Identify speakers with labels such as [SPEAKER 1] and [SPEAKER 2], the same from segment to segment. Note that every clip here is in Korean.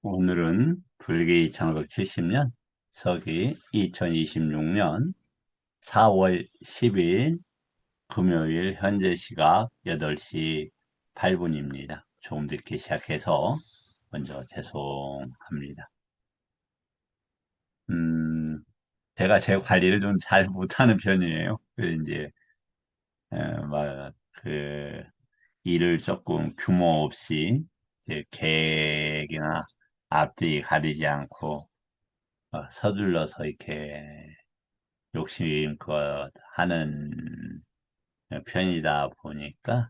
[SPEAKER 1] 오늘은 불기 2570년, 서기 2026년 4월 10일 금요일 현재 시각 8시 8분입니다. 조금 늦게 시작해서 먼저 죄송합니다. 음, 제가 제 관리를 좀 잘 못하는 편이에요. 이제, 그, 일을 조금 규모 없이, 이제 계획이나 앞뒤 가리지 않고, 서둘러서 이렇게 욕심껏 하는 편이다 보니까,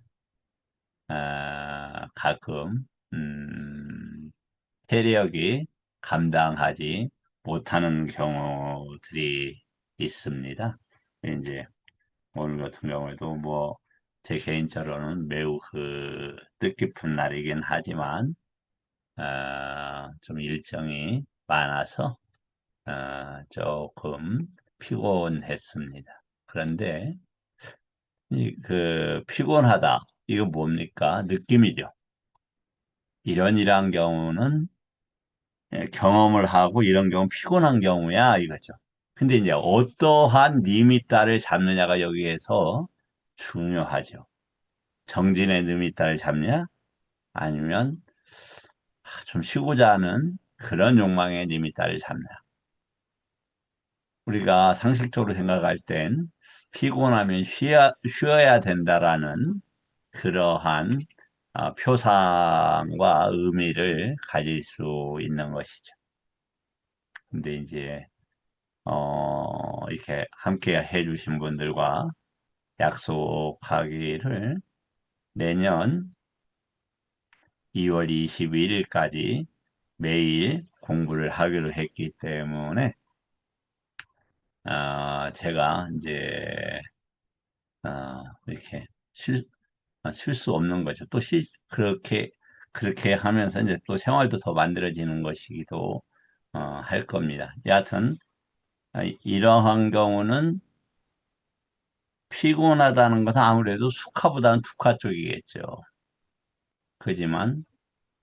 [SPEAKER 1] 가끔, 체력이 감당하지 못하는 경우들이 있습니다. 이제 오늘 같은 경우에도 뭐, 제 개인적으로는 매우 뜻깊은 날이긴 하지만, 좀 일정이 많아서, 조금 피곤했습니다. 그런데 피곤하다. 이거 뭡니까? 느낌이죠. 이런 경우는 경험을 하고 이런 경우 피곤한 경우야 이거죠. 근데 이제 어떠한 리미터를 잡느냐가 여기에서 중요하죠. 정진의 리미터를 잡냐? 아니면 좀 쉬고자 하는 그런 욕망의 리미터를 잡냐? 우리가 상식적으로 생각할 땐 피곤하면 쉬어야 된다라는 그러한 표상과 의미를 가질 수 있는 것이죠. 근데 이제, 이렇게 함께 해주신 분들과 약속하기를 내년 2월 21일까지 매일 공부를 하기로 했기 때문에, 제가 이제, 이렇게 쉴 수 없는 거죠. 그렇게 하면서 이제 또 생활도 더 만들어지는 것이기도 할 겁니다. 여하튼, 이러한 경우는 피곤하다는 것은 아무래도 수카보다는 투카 쪽이겠죠. 그지만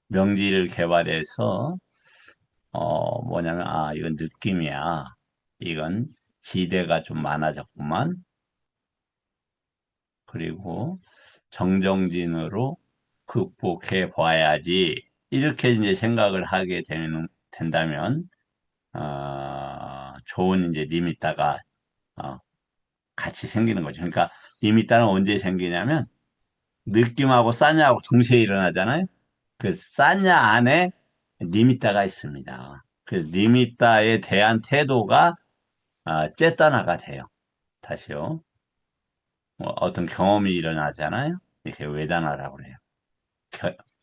[SPEAKER 1] 명지를 개발해서, 뭐냐면, 이건 느낌이야. 이건 지대가 좀 많아졌구만. 그리고 정정진으로 극복해 봐야지. 이렇게 이제 생각을 하게 된다면, 좋은 이제 리미터가, 어, 같이 생기는 거죠. 그러니까 리미터는 언제 생기냐면, 느낌하고 싸냐하고 동시에 일어나잖아요. 그 싸냐 안에 리미터가 있습니다. 그 리미터에 대한 태도가, 째따나가 돼요. 다시요. 어떤 경험이 일어나잖아요. 이렇게 외단하라고 그래요.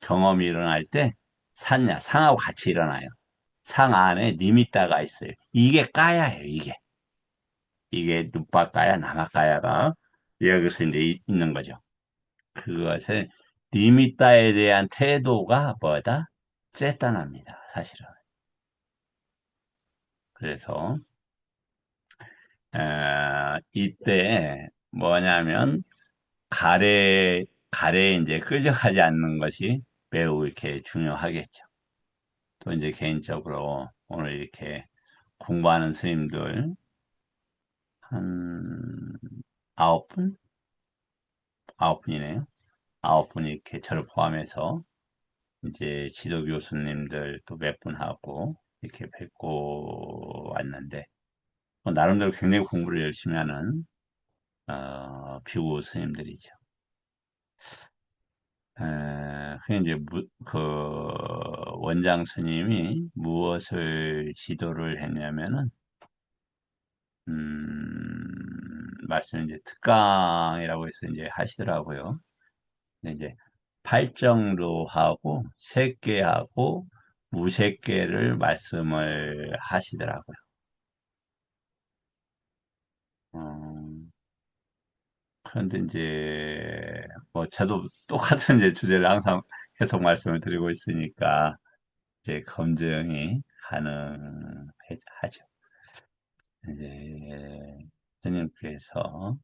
[SPEAKER 1] 경험이 일어날 때 상하고 같이 일어나요. 상 안에 리미터가 있어요. 이게 까야예요, 이게. 이게 누빠까야, 나마까야가 여기서 이제 있는 거죠. 그것을 리미터에 대한 태도가 뭐다? 째단합니다, 사실은. 그래서, 이때 뭐냐면, 가래에 이제 끌려가지 않는 것이 매우 이렇게 중요하겠죠. 또 이제 개인적으로 오늘 이렇게 공부하는 스님들 한 9분? 9분이네요. 9분 이렇게 저를 포함해서 이제 지도 교수님들 또 몇 분 하고 이렇게 뵙고 왔는데, 나름대로 굉장히 공부를 열심히 하는 비구 스님들이죠. 그 이제 원장 스님이 무엇을 지도를 했냐면은, 말씀 이제 특강이라고 해서 이제 하시더라고요. 근데 이제 팔정도 하고 색계하고 무색계를 말씀을 하시더라고요. 어, 그런데 이제 뭐 저도 똑같은 이제 주제를 항상 계속 말씀을 드리고 있으니까 이제 검증이 가능하죠. 이제 스님께서,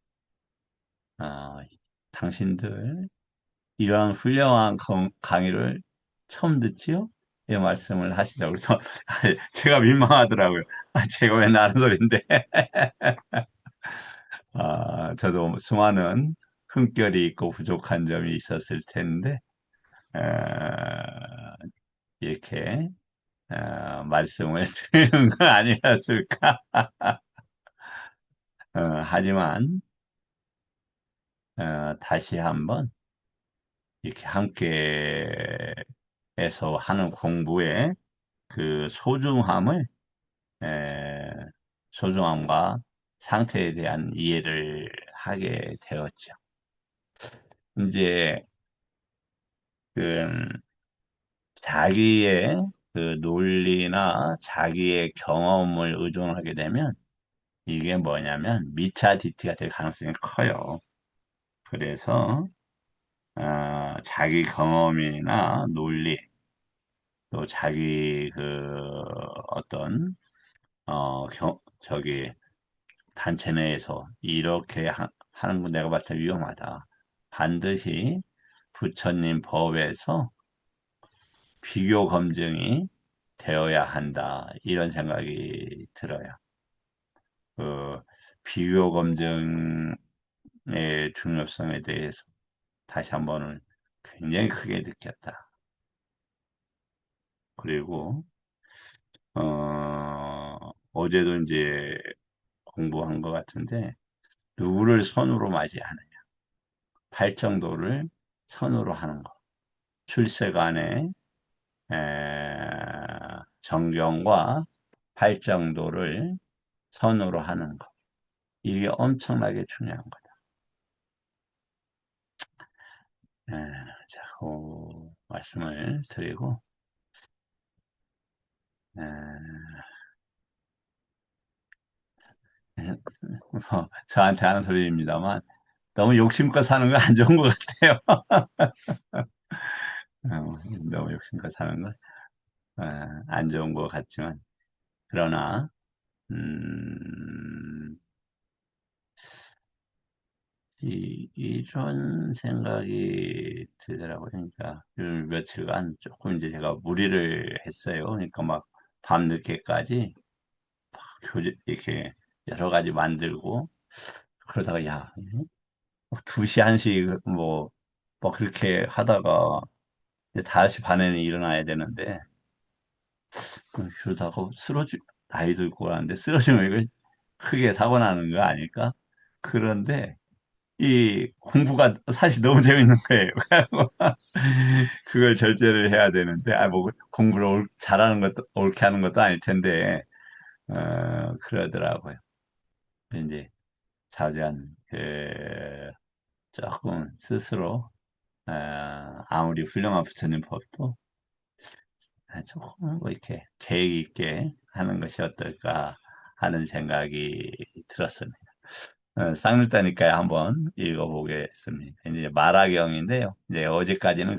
[SPEAKER 1] 어, 당신들 이러한 훌륭한 강의를 처음 듣지요? 이 말씀을 하시더라고요. 그래서 제가 민망하더라고요. 제가 왜 나는 소린데. 저도 수많은 흠결이 있고 부족한 점이 있었을 텐데, 어, 이렇게 말씀을 드리는 건 아니었을까. 하지만 다시 한번 이렇게 함께 해서 하는 공부의 그 에, 소중함과 상태에 대한 이해를 하게 되었죠. 이제 그 자기의 그 논리나 자기의 경험을 의존하게 되면 이게 뭐냐면 미차 디티가 될 가능성이 커요. 그래서 자기 경험이나 논리 또 자기 그 어떤 저기 단체 내에서 이렇게 하는 거 내가 봤을 때 위험하다. 반드시 부처님 법에서 비교 검증이 되어야 한다. 이런 생각이 들어요. 그 비교 검증의 중요성에 대해서 다시 한번은 굉장히 크게 느꼈다. 그리고 어제도 이제 공부한 것 같은데 누구를 선으로 맞이하느냐, 팔정도를 선으로 하는 것, 출세간의 정경과 팔정도를 선으로 하는 것, 이게 엄청나게 중요한 거다. 자, 그 말씀을 드리고 에, 뭐 저한테 하는 소리입니다만 너무 욕심껏 사는 건 안 좋은 것 같아요. 너무 욕심껏 사는 건 안 좋은 것 같지만 그러나 음, 이런 생각이 들더라고요. 그러니까 요 며칠간 조금 이제 제가 무리를 했어요. 그러니까 막 밤늦게까지 교재 이렇게 여러 가지 만들고 그러다가 야, 2시, 1시 뭐 그렇게 하다가 이제 5시 반에는 일어나야 되는데 그러다가 나이 들고 하는데 쓰러지면 이거 크게 사고 나는 거 아닐까? 그런데 이 공부가 사실 너무 재밌는 거예요. 그걸 절제를 해야 되는데, 뭐 공부를 잘하는 것도 옳게 하는 것도 아닐 텐데, 그러더라고요. 이제 자주한 조금 스스로 아무리 훌륭한 부처님 법도 조금 뭐 이렇게 계획 있게 하는 것이 어떨까 하는 생각이 들었습니다. 쌍률다니까요. 한번 읽어보겠습니다. 이제 마라경인데요. 이제 어제까지는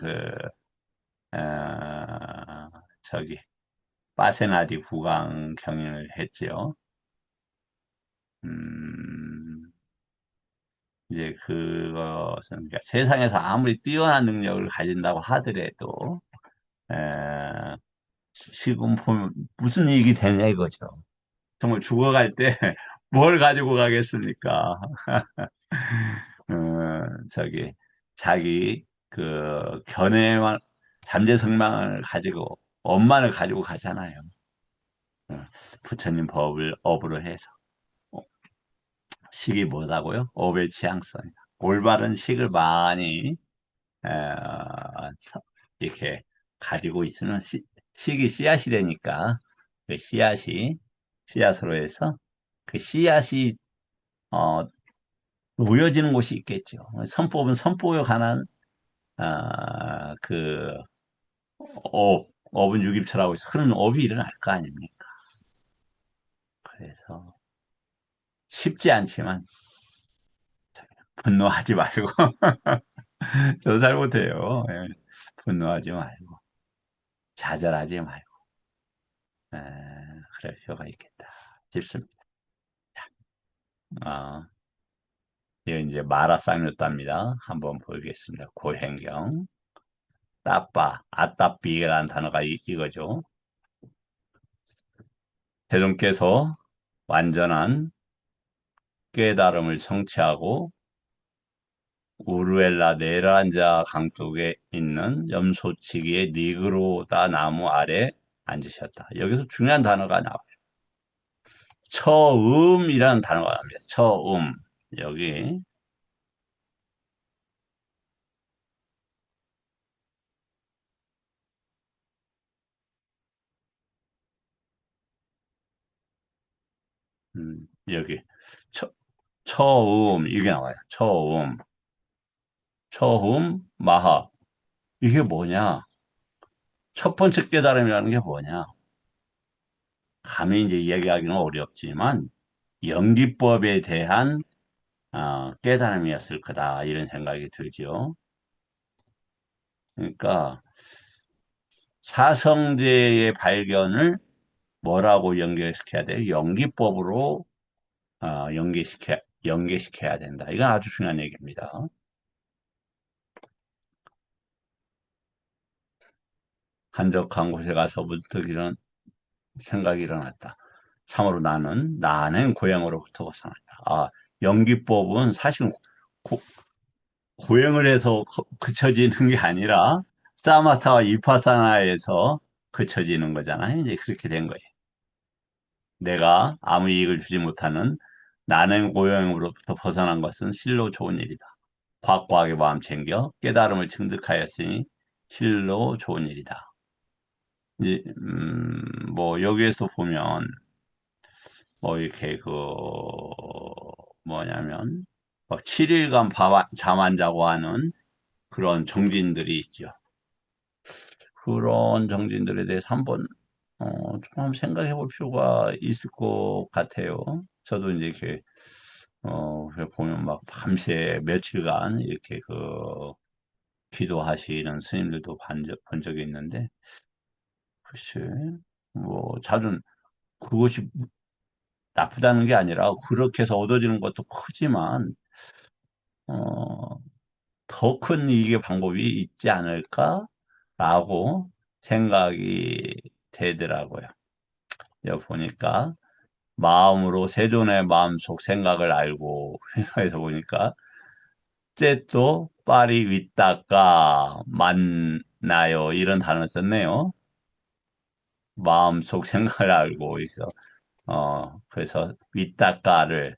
[SPEAKER 1] 저기, 파세나디 구강 경연을 했지요. 음, 이제 그것은, 그러니까 세상에서 아무리 뛰어난 능력을 가진다고 하더라도, 에, 지금 보면 무슨 이익이 되냐 이거죠. 정말 죽어갈 때 뭘 가지고 가겠습니까? 저기, 자기 견해만, 잠재성망을 가지고, 업만을 가지고 가잖아요. 어, 부처님 법을 업으로 해서. 어, 식이 뭐다고요? 업의 지향성. 올바른 식을 많이, 이렇게 가지고 있으면 식이 씨앗이 되니까, 그 씨앗으로 해서, 그 씨앗이, 어, 놓여지는 곳이 있겠죠. 선법은 선법에 관한 그 업은 유기처라고 해서 흐르는 업이 일어날 거 아닙니까? 그래서 쉽지 않지만 분노하지 말고 저도 잘 못해요. 예. 분노하지 말고 좌절하지 말고 에, 그럴 필요가 있겠다 싶습니다. 어, 이거 이제 마라쌍였답니다. 한번 보겠습니다. 고행경 따빠, 아따삐라는 단어가 이거죠. 세존께서 완전한 깨달음을 성취하고 우르엘라 네란자 강 쪽에 있는 염소치기의 니그로다 나무 아래 앉으셨다. 여기서 중요한 단어가 나와요. 처음이라는 단어가 나옵니다. 처음. 여기, 여기. 처, 처음, 이게 나와요. 처음. 처음, 마하. 이게 뭐냐? 첫 번째 깨달음이라는 게 뭐냐? 감히 이제 이야기하기는 어렵지만, 연기법에 대한 깨달음이었을 거다. 이런 생각이 들죠. 그러니까, 사성제의 발견을 뭐라고 연계시켜야 돼요? 연기법으로 연계시켜야 된다. 이건 아주 중요한 얘기입니다. 한적한 곳에 가서 문득 이런 생각이 일어났다. 참으로 나는 나는 고향으로부터 벗어났다. 연기법은 사실 고행을 해서 그쳐지는 게 아니라 사마타와 이파사나에서 그쳐지는 거잖아요. 이제 그렇게 된 거예요. 내가 아무 이익을 주지 못하는 나는 고형으로부터 벗어난 것은 실로 좋은 일이다. 과학과학의 마음 챙겨 깨달음을 증득하였으니 실로 좋은 일이다. 이제, 뭐, 여기에서 보면, 뭐, 이렇게 뭐냐면, 막 7일간 잠 안 자고 하는 그런 정진들이 있죠. 그런 정진들에 대해서 한번, 좀 생각해 볼 필요가 있을 것 같아요. 저도 이제 이렇게 그래 보면 막 밤새 며칠간 이렇게 기도하시는 스님들도 본 적이 있는데, 글쎄, 뭐, 자주 그것이 나쁘다는 게 아니라 그렇게 해서 얻어지는 것도 크지만, 어, 더 큰 이익의 방법이 있지 않을까라고 생각이 되더라고요. 여기 보니까 마음으로 세존의 마음속 생각을 알고 해서 보니까 째또 파리 윗다까 만나요 이런 단어 썼네요. 마음속 생각을 알고 있어. 그래서 윗다까를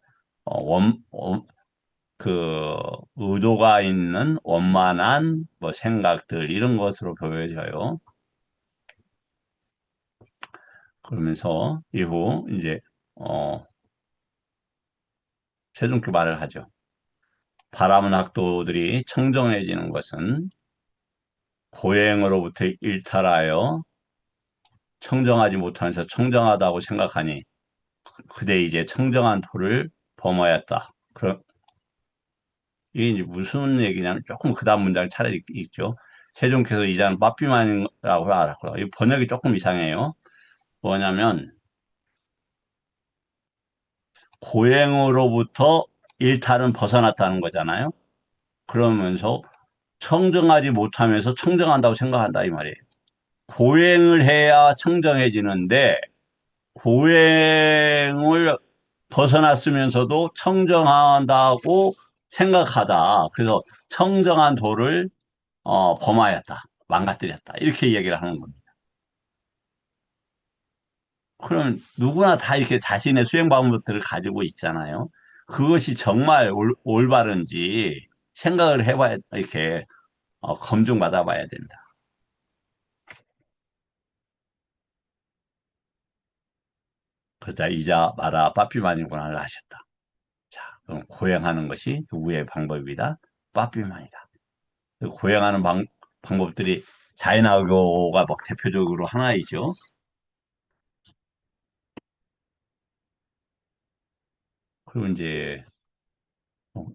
[SPEAKER 1] 그 의도가 있는 원만한 뭐 생각들 이런 것으로 보여져요. 그러면서 이후 이제 어, 최종교 말을 하죠. 바람은 학도들이 청정해지는 것은 고행으로부터 일탈하여 청정하지 못하면서 청정하다고 생각하니 그대 이제 청정한 도를 범하였다. 이게 이제 무슨 얘기냐면 조금 그 다음 문장 차라리 있죠. 세종께서 이자는 빠삐만이라고 알았고 이 번역이 조금 이상해요. 뭐냐면 고행으로부터 일탈은 벗어났다는 거잖아요. 그러면서 청정하지 못하면서 청정한다고 생각한다 이 말이에요. 고행을 해야 청정해지는데 고행을 벗어났으면서도 청정한다고 생각하다. 그래서 청정한 도를 범하였다. 망가뜨렸다. 이렇게 이야기를 하는 겁니다. 그럼 누구나 다 이렇게 자신의 수행 방법들을 가지고 있잖아요. 그것이 정말 올바른지 생각을 해봐야, 이렇게 검증받아 봐야 된다. 그러자 이자 마라 빠삐마니구나를 하셨다. 자, 그럼 고행하는 것이 누구의 방법이다? 빠삐만이다. 고행하는 방법들이 자연하고가 막 대표적으로 하나이죠. 그리고 이제 어,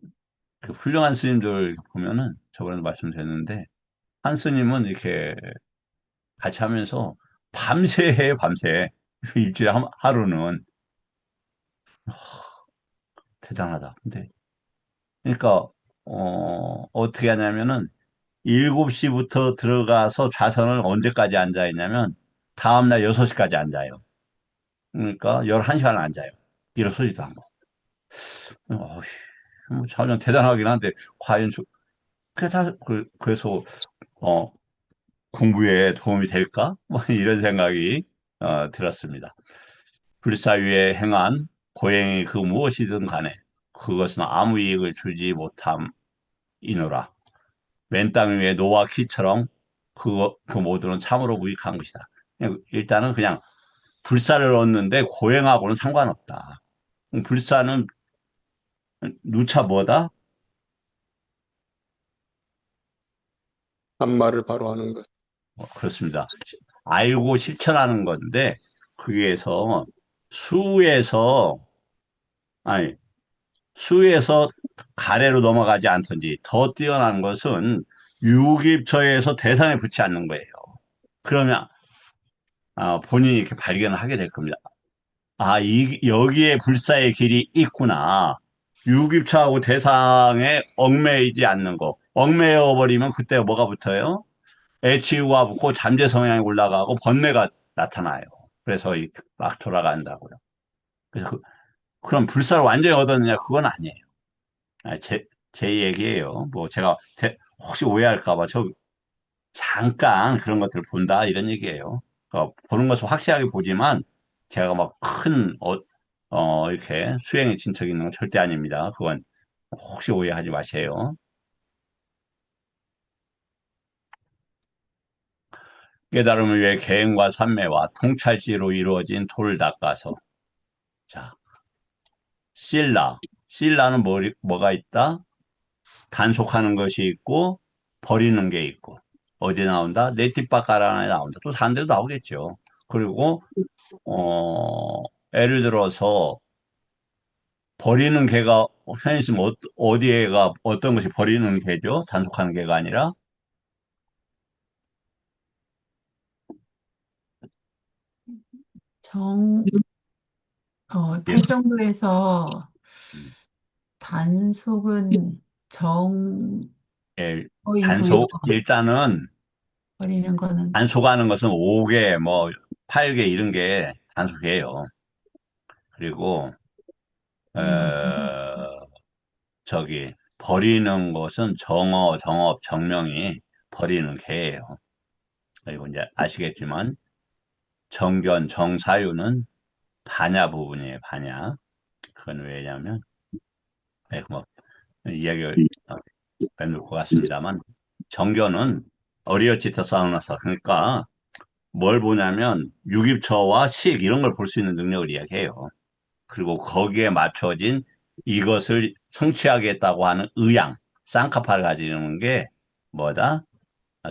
[SPEAKER 1] 그 훌륭한 스님들 보면은 저번에도 말씀드렸는데 한 스님은 이렇게 같이 하면서 밤새 해 밤새 일주일에 하루는 대단하다. 근데 그러니까 어떻게 하냐면은 7시부터 들어가서 좌선을 언제까지 앉아 있냐면 다음날 6시까지 앉아요. 그러니까 11시간 앉아요. 일어서지도 않고. 어휴, 뭐 전혀 대단하긴 한데 과연 그래서 어, 공부에 도움이 될까? 뭐 이런 생각이 들었습니다. 불사위에 행한 고행이 그 무엇이든 간에 그것은 아무 이익을 주지 못함이노라. 맨 땅 위에 노와 키처럼 그 모두는 참으로 무익한 것이다. 일단은 그냥 불사를 얻는데 고행하고는 상관없다. 불사는 누차 뭐다?
[SPEAKER 2] 한 말을 바로 하는 것.
[SPEAKER 1] 그렇습니다. 알고 실천하는 건데 그게서 수에서 아니 수에서 가래로 넘어가지 않던지 더 뛰어난 것은 유기처에서 대상에 붙지 않는 거예요. 그러면 본인이 이렇게 발견을 하게 될 겁니다. 여기에 불사의 길이 있구나. 유기처하고 대상에 얽매이지 않는 거. 얽매여 버리면 그때 뭐가 붙어요? 애치유가 붙고 잠재 성향이 올라가고 번뇌가 나타나요. 그래서 막 돌아간다고요. 그래서 그럼 불사를 완전히 얻었느냐? 그건 아니에요. 제 얘기예요. 뭐 제가 혹시 오해할까 봐 잠깐 그런 것들을 본다 이런 얘기예요. 보는 것은 확실하게 보지만 제가 막 큰 이렇게 수행에 진척 있는 건 절대 아닙니다. 그건 혹시 오해하지 마세요. 깨달음을 위해 계행과 산매와 통찰지로 이루어진 도를 닦아서 자 신라는 뭐가 있다? 단속하는 것이 있고 버리는 게 있고 어디 나온다? 네티바카라에 나온다. 또 다른 데도 나오겠죠. 그리고 어 예를 들어서 버리는 개가 편히 있으면 어디에가 어떤 것이 버리는 개죠? 단속하는 개가 아니라
[SPEAKER 3] 정,
[SPEAKER 1] 예,
[SPEAKER 3] 팔정도에서
[SPEAKER 1] 음,
[SPEAKER 3] 단속은
[SPEAKER 1] 예,
[SPEAKER 3] 정어이고요.
[SPEAKER 1] 단속 일단은
[SPEAKER 3] 버리는 거는
[SPEAKER 1] 단속하는 것은 5개 뭐 8개 이런 게 단속이에요. 그리고
[SPEAKER 3] 버리는 것은
[SPEAKER 1] 버리는 것은 정업, 정명이 버리는 개예요. 그리고 이제 아시겠지만 정견, 정사유는 반야 부분이에요. 반야. 그건 왜냐면 뭐 이야기를 빼놓을 것 같습니다만 정견은 어리어치터 사우나서 그러니까 뭘 보냐면 유깁처와 식 이런 걸 볼 수 있는 능력을 이야기해요. 그리고 거기에 맞춰진 이것을 성취하겠다고 하는 의향, 쌍카파를 가지는 게 뭐다?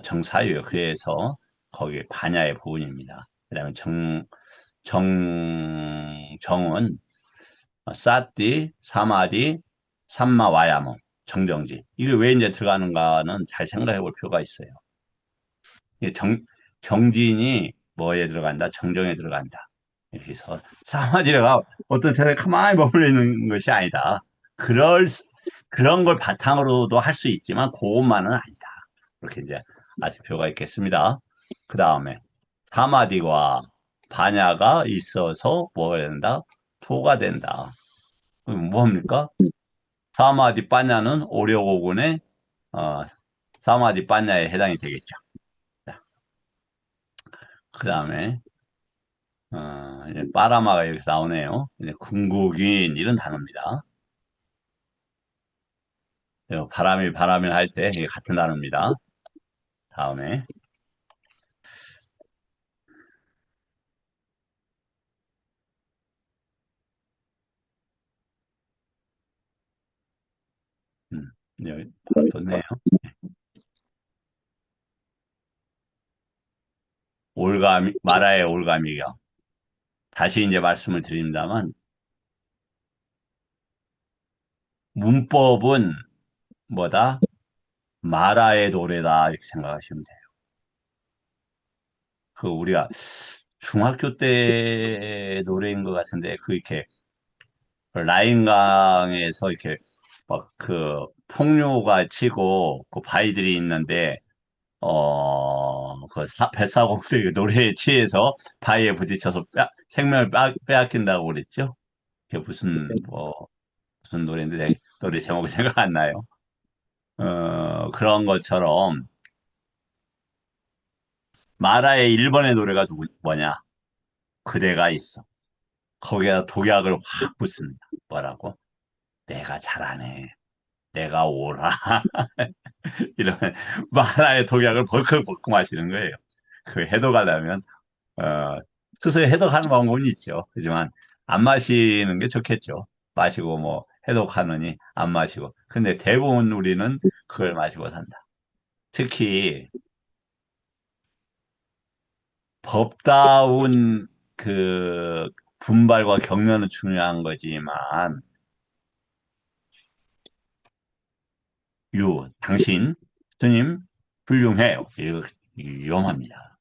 [SPEAKER 1] 정사유예요. 그래서 거기에 반야의 부분입니다. 그다음에 정은 사띠, 사마디, 삼마와야모, 정정지. 이게 왜 이제 들어가는가는 잘 생각해 볼 필요가 있어요. 이게 정진이 뭐에 들어간다? 정정에 들어간다. 그래서 사마디가 어떤 태도에 가만히 머물러 있는 것이 아니다. 그런 걸 바탕으로도 할 수 있지만 그것만은 아니다. 그렇게 이제 아실 필요가 있겠습니다. 그 다음에 사마디와 반야가 있어서 뭐가 된다? 토가 된다. 그럼 뭡니까? 사마디 빠냐는 오려고군의 어, 사마디 빠냐에 해당이 되겠죠. 그 다음에 이제 빠라마가 여기서 나오네요. 이제 궁극인 이런 단어입니다. 바람이 할 때 같은 단어입니다. 다음에 여기 좋네요. 올가미 마라의 올가미가 다시 이제 말씀을 드린다면 문법은 뭐다? 마라의 노래다 이렇게 생각하시면 돼요. 그 우리가 중학교 때 노래인 것 같은데 그 이렇게 라인강에서 이렇게 막 풍류가 치고 그 바위들이 있는데 뱃사공들이 노래에 취해서 바위에 부딪혀서 생명을 빼앗긴다고 그랬죠. 그게 무슨 노래인데 노래 제목이 생각 안 나요. 그런 것처럼 마라의 1번의 노래가 뭐냐? 그대가 있어. 거기에다 독약을 확 붓습니다. 뭐라고? 내가 잘하네. 내가 오라. 이런 마라의 독약을 벌컥벌컥 마시는 거예요. 그 해독하려면 어, 스스로 해독하는 방법은 있죠. 하지만 안 마시는 게 좋겠죠. 마시고 뭐 해독하느니 안 마시고. 근데 대부분 우리는 그걸 마시고 산다. 특히 법다운 그 분발과 격려는 중요한 거지만 당신 스님 훌륭해요. 이거 위험합니다.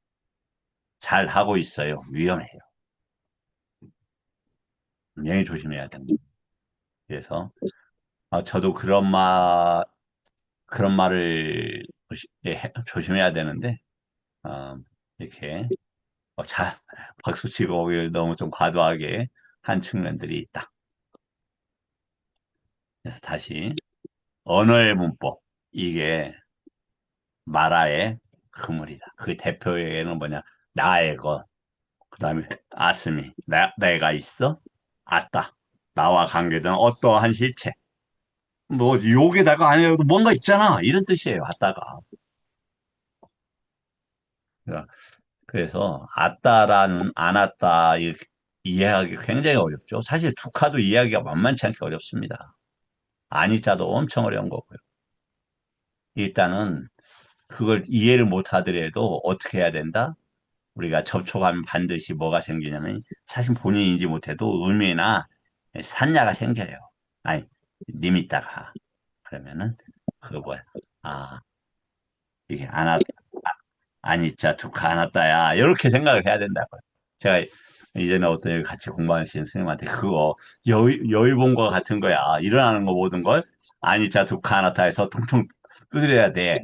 [SPEAKER 1] 잘 하고 있어요. 위험해요. 굉장히 조심해야 됩니다. 그래서 저도 그런 말을 조심해야 되는데 어, 이렇게 자 박수 치고 오길 너무 좀 과도하게 한 측면들이 있다. 그래서 다시 언어의 문법 이게 마라의 그물이다. 그 대표에는 뭐냐? 나의 것, 그다음에 아스미, 내가 있어, 아따, 나와 관계된 어떠한 실체. 뭐 욕에다가 아니라도 뭔가 있잖아 이런 뜻이에요. 아따가. 그래서 아따라는 안 왔다 이렇게 이해하기 굉장히 어렵죠. 사실 두카도 이해하기가 만만치 않게 어렵습니다. 아니자도 엄청 어려운 거고요. 일단은 그걸 이해를 못 하더라도 어떻게 해야 된다? 우리가 접촉하면 반드시 뭐가 생기냐면 사실 본인이 인지 못해도 의미나 산야가 생겨요. 아니, 니미다가 그러면은 그거 뭐야? 아, 이게 아니자 두카 아나따야 이렇게 생각을 해야 된다고요. 제가 이전에 어떤 같이 공부하시는 스님한테 그거 여의봉과 같은 거야. 일어나는 거 모든 걸 아니자 두카 아나타에서 통통 두드려야 돼.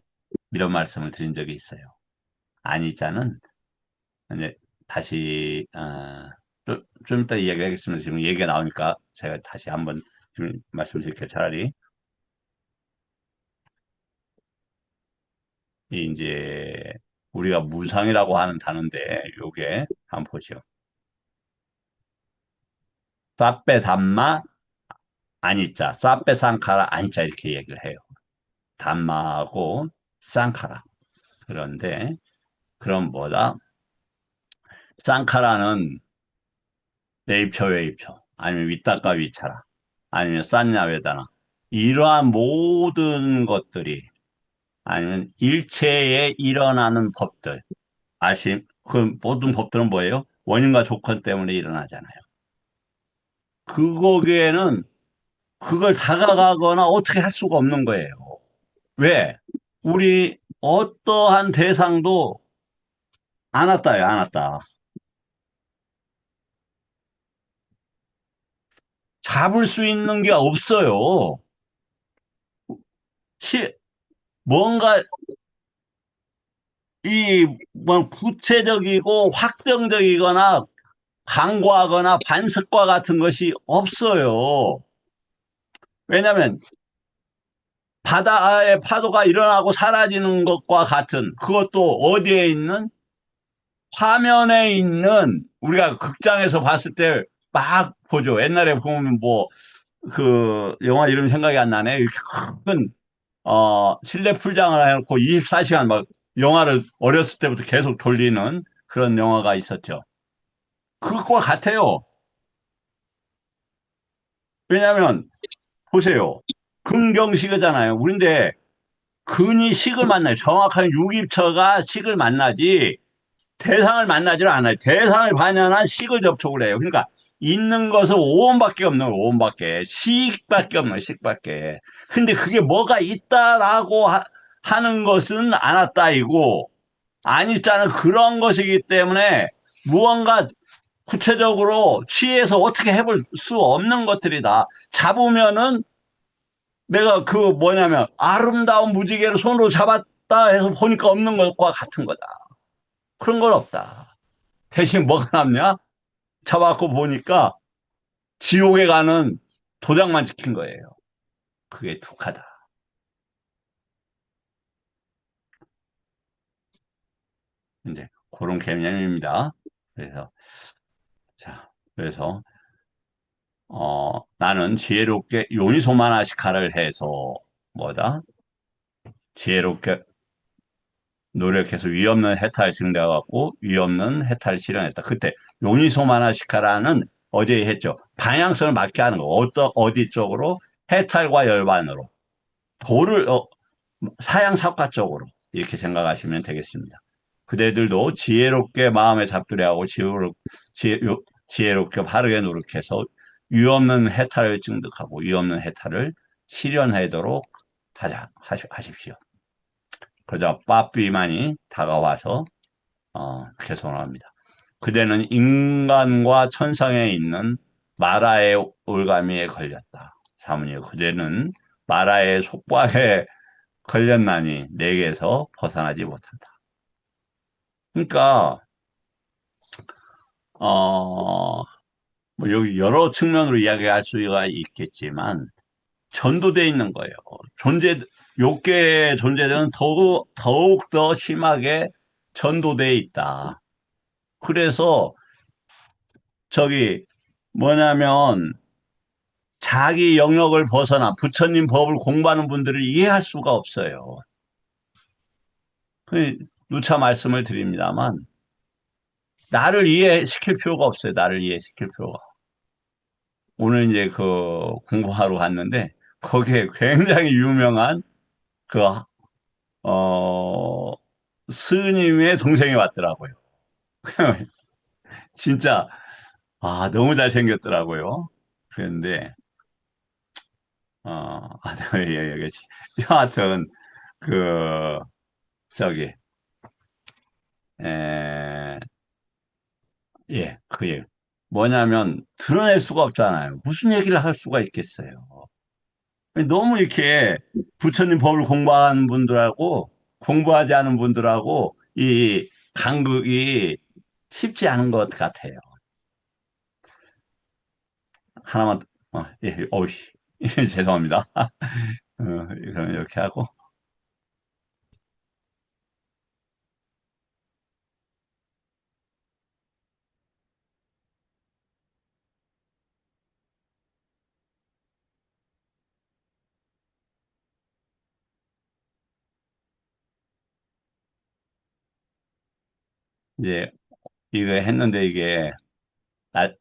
[SPEAKER 1] 이런 말씀을 드린 적이 있어요. 아니자는 이제 다시 좀 이따 이야기하겠습니다. 지금 얘기가 나오니까 제가 다시 한번 좀 말씀드릴게요. 차라리 이제 우리가 무상이라고 하는 단어인데 요게 한번 보죠. 사페 담마 아니자, 사페 상카라 아니자 이렇게 얘기를 해요. 담마하고 쌍카라. 그런데 그럼 뭐다? 쌍카라는 네이처 웨이처 아니면 위따까 위차라 아니면 싼야웨다나 이러한 모든 것들이 아니면 일체에 일어나는 법들 그 모든 법들은 뭐예요? 원인과 조건 때문에 일어나잖아요. 그거기에는 그걸 다가가거나 어떻게 할 수가 없는 거예요. 왜? 우리 어떠한 대상도 안 왔다요, 안 왔다. 잡을 수 있는 게 없어요. 시, 뭔가 뭐 구체적이고 확정적이거나 강구하거나 반석과 같은 것이 없어요. 왜냐하면 바다의 파도가 일어나고 사라지는 것과 같은 그것도 어디에 있는 화면에 있는 우리가 극장에서 봤을 때 막 보죠. 옛날에 보면 뭐 그 영화 이름 생각이 안 나네. 이렇게 큰 실내 풀장을 해놓고 24시간 막 영화를 어렸을 때부터 계속 돌리는 그런 영화가 있었죠. 그것과 같아요. 왜냐하면 보세요. 금경식이잖아요. 우린데 근이 식을 만나요. 정확하게 육입처가 식을 만나지 대상을 만나지를 않아요. 대상을 반영한 식을 접촉을 해요. 그러니까 있는 것은 오온밖에 없는 거예요. 오온밖에. 식밖에 없는 거예요. 식밖에. 근데 그게 뭐가 있다라고 하는 것은 않았다이고 아니자는 그런 것이기 때문에 무언가 구체적으로 취해서 어떻게 해볼 수 없는 것들이다. 잡으면은 내가 그 뭐냐면 아름다운 무지개를 손으로 잡았다 해서 보니까 없는 것과 같은 거다. 그런 건 없다. 대신 뭐가 남냐? 잡아갖고 보니까 지옥에 가는 도장만 찍힌 거예요. 그게 툭하다. 이제 그런 개념입니다. 그래서 자, 그래서 나는 지혜롭게 요니소마나시카를 해서 뭐다? 지혜롭게 노력해서 위없는 해탈 증대해갖고 위없는 해탈을 실현했다. 그때 요니소마나시카라는 어제 했죠. 방향성을 맞게 하는 거. 어디 쪽으로? 해탈과 열반으로. 도를, 사양사과 쪽으로. 이렇게 생각하시면 되겠습니다. 그대들도 지혜롭게 마음에 잡두려하고 지혜롭게 바르게 노력해서 위없는 해탈을 증득하고 위없는 해탈을 실현하도록 하십시오. 그저 빠삐만이 다가와서 개선을 합니다. 그대는 인간과 천상에 있는 마라의 올가미에 걸렸다. 사모님, 그대는 마라의 속박에 걸렸나니 내게서 벗어나지 못한다. 그러니까 뭐 여기 여러 측면으로 이야기할 수가 있겠지만 전도돼 있는 거예요. 욕계의 존재들은 더욱 더 심하게 전도돼 있다. 그래서 저기 뭐냐면 자기 영역을 벗어나 부처님 법을 공부하는 분들을 이해할 수가 없어요. 누차 말씀을 드립니다만 나를 이해시킬 필요가 없어요. 나를 이해시킬 필요가. 오늘 이제 그 공부하러 갔는데 거기에 굉장히 유명한 그 어, 스님의 동생이 왔더라고요. 진짜 너무 잘생겼더라고요. 그런데 내가 얘기했지. 여하튼 그 저기 에, 그 얘기. 뭐냐면 드러낼 수가 없잖아요. 무슨 얘기를 할 수가 있겠어요. 너무 이렇게 부처님 법을 공부하는 분들하고 공부하지 않은 분들하고 이 간극이 쉽지 않은 것 같아요. 하나만, 어우씨. 죄송합니다. 그럼 이렇게 하고, 이제, 이거 했는데 이게, 나,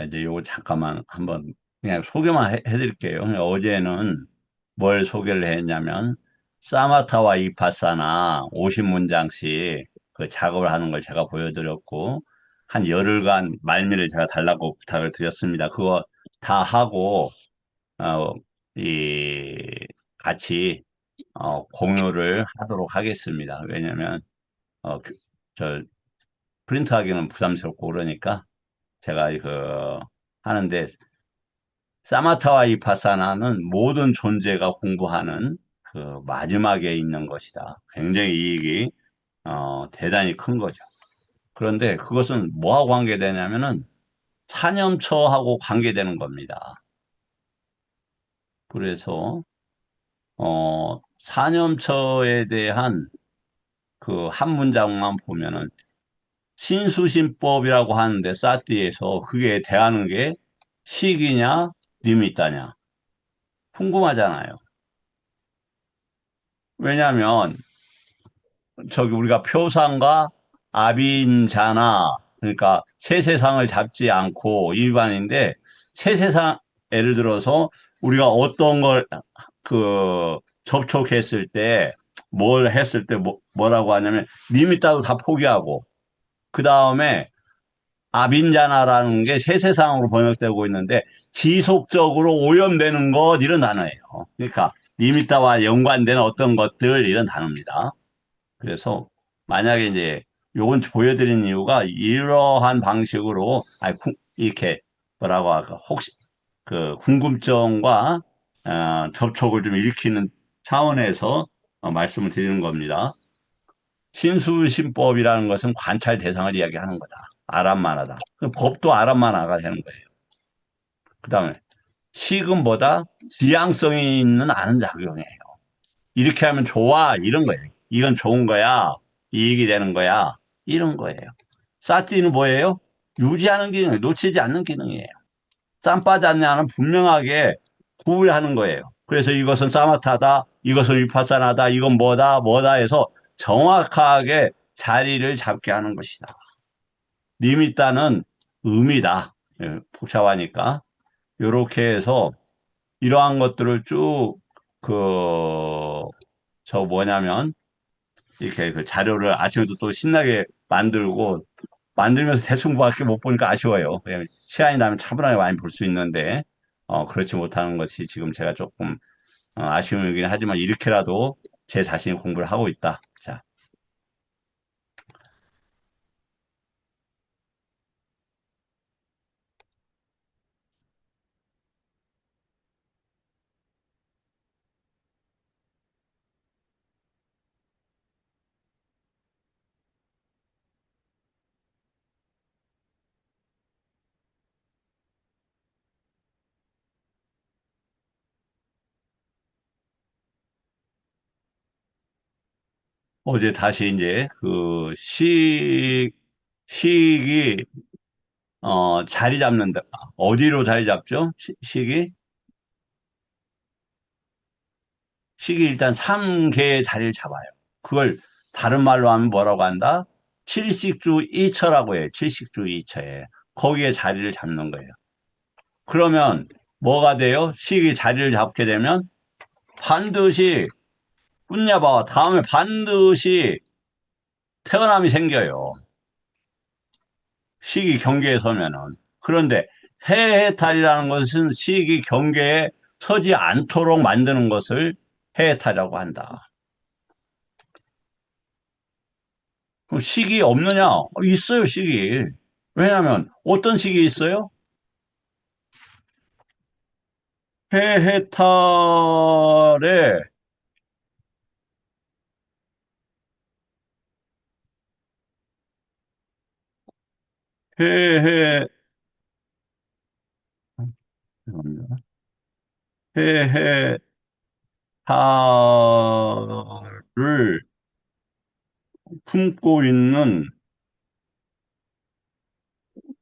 [SPEAKER 1] 이제 요거 잠깐만 한번 그냥 소개만 해드릴게요. 그냥 어제는 뭘 소개를 했냐면, 사마타와 이파사나 50문장씩 그 작업을 하는 걸 제가 보여드렸고, 한 열흘간 말미를 제가 달라고 부탁을 드렸습니다. 그거 다 하고, 어, 이, 같이, 공유를 하도록 하겠습니다. 왜냐면, 그, 저, 프린트하기는 부담스럽고 그러니까 제가 하는데, 사마타와 이파사나는 모든 존재가 공부하는 그 마지막에 있는 것이다. 굉장히 이익이, 대단히 큰 거죠. 그런데 그것은 뭐하고 관계되냐면은 사념처하고 관계되는 겁니다. 그래서, 사념처에 대한 그 한 문장만 보면은 신수신법이라고 하는데 사티에서 그게 대하는 게 식이냐 리미타냐 궁금하잖아요. 왜냐하면 저기 우리가 표상과 아빈자나 그러니까 세세상을 잡지 않고 일반인데 세세상 예를 들어서 우리가 어떤 걸 접촉했을 때 뭘 했을 때 뭐라고 하냐면 리미타도 다 포기하고 그 다음에 아빈자나라는 게 세세상으로 번역되고 있는데 지속적으로 오염되는 것 이런 단어예요. 그러니까 리미타와 연관된 어떤 것들 이런 단어입니다. 그래서 만약에 이제 요건 보여드린 이유가 이러한 방식으로 이렇게 뭐라고 할까 혹시 그 궁금증과 접촉을 좀 일으키는 차원에서 말씀을 드리는 겁니다. 신수신법이라는 것은 관찰 대상을 이야기하는 거다. 아람만하다. 그 법도 아람만화가 되는 거예요. 그 다음에 식은보다 지향성이 있는 아는 작용이에요. 이렇게 하면 좋아 이런 거예요. 이건 좋은 거야. 이익이 되는 거야. 이런 거예요. 사티는 뭐예요? 유지하는 기능, 놓치지 않는 기능이에요. 쌈 빠지 않냐는 분명하게 구분하는 거예요. 그래서 이것은 사마타다, 이것은 위파사나다, 이건 뭐다, 뭐다 해서 정확하게 자리를 잡게 하는 것이다. 리미타는 의미다. 예, 복잡하니까. 이렇게 해서 이러한 것들을 쭉, 그, 저 뭐냐면, 이렇게 그 자료를 아침에도 또 신나게 만들고, 만들면서 대충 밖에 못 보니까 아쉬워요. 그냥 시간이 나면 차분하게 많이 볼 수 있는데, 그렇지 못하는 것이 지금 제가 조금 아쉬움이긴 하지만 이렇게라도 제 자신이 공부를 하고 있다. 자, 어제 다시 이제 그 식이 자리 잡는다. 어디로 자리 잡죠? 식이 일단 3개의 자리를 잡아요. 그걸 다른 말로 하면 뭐라고 한다? 칠식주 이처라고 해요. 칠식주 이처에. 거기에 자리를 잡는 거예요. 그러면 뭐가 돼요? 식이 자리를 잡게 되면 반드시 뿐냐봐 다음에 반드시 태어남이 생겨요. 식이 경계에 서면은. 그런데 해해탈이라는 것은 식이 경계에 서지 않도록 만드는 것을 해해탈이라고 한다. 그럼 식이 없느냐? 있어요, 식이. 왜냐하면 어떤 식이 있어요? 해해탈에 해해 죄송합니다. 해해탈을 품고 있는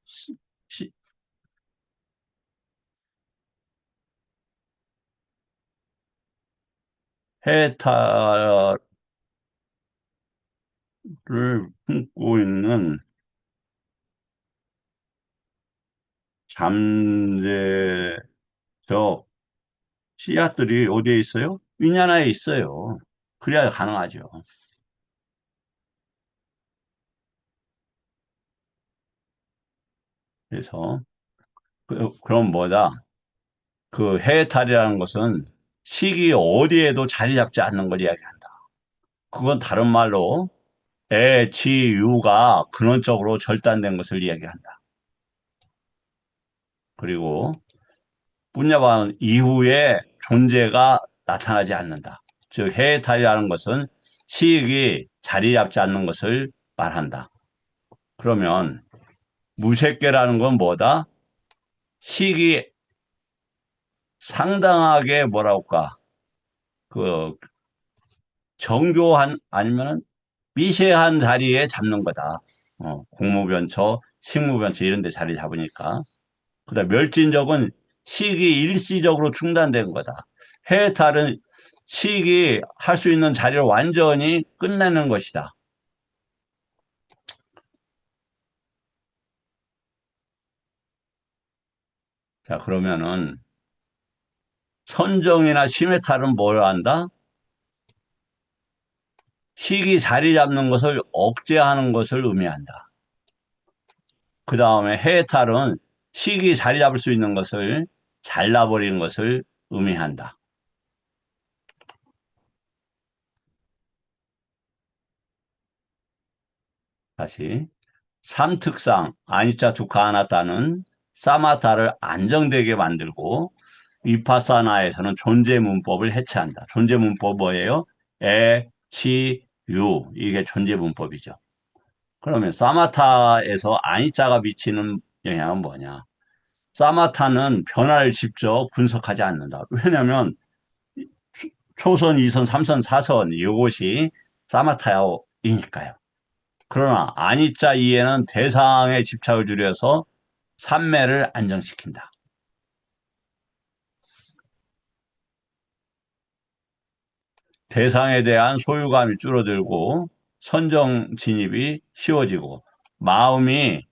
[SPEAKER 1] 시- 시- 해탈을 품고 있는 잠재적 씨앗들이 어디에 있어요? 위냐나에 있어요. 그래야 가능하죠. 그래서 그럼 뭐다? 그 해탈이라는 것은 식이 어디에도 자리 잡지 않는 걸 이야기한다. 그건 다른 말로 애지유가 근원적으로 절단된 것을 이야기한다. 그리고 분야반 이후에 존재가 나타나지 않는다. 즉 해탈이라는 것은 식이 자리 잡지 않는 것을 말한다. 그러면 무색계라는 건 뭐다? 식이 상당하게 뭐라 할까? 그 정교한 아니면은 미세한 자리에 잡는 거다. 공무변처, 식무변처 이런 데 자리 잡으니까. 그다음 멸진적은 식이 일시적으로 중단된 거다. 해탈은 식이 할 수 있는 자리를 완전히 끝내는 것이다. 자, 그러면은 선정이나 심해탈은 뭘 한다? 식이 자리 잡는 것을 억제하는 것을 의미한다. 그 다음에 해탈은 식이 자리 잡을 수 있는 것을 잘라버리는 것을 의미한다. 다시. 삼특상 아니짜 두카 아나타는 사마타를 안정되게 만들고 위파사나에서는 존재 문법을 해체한다. 존재 문법 뭐예요? 에, 치, 유. 이게 존재 문법이죠. 그러면 사마타에서 아니자가 미치는 영향은 뭐냐? 사마타는 변화를 직접 분석하지 않는다. 왜냐하면 초선, 2선, 3선, 4선 이것이 사마타이니까요. 그러나 아니자 이에는 대상의 집착을 줄여서 산매를 안정시킨다. 대상에 대한 소유감이 줄어들고 선정 진입이 쉬워지고 마음이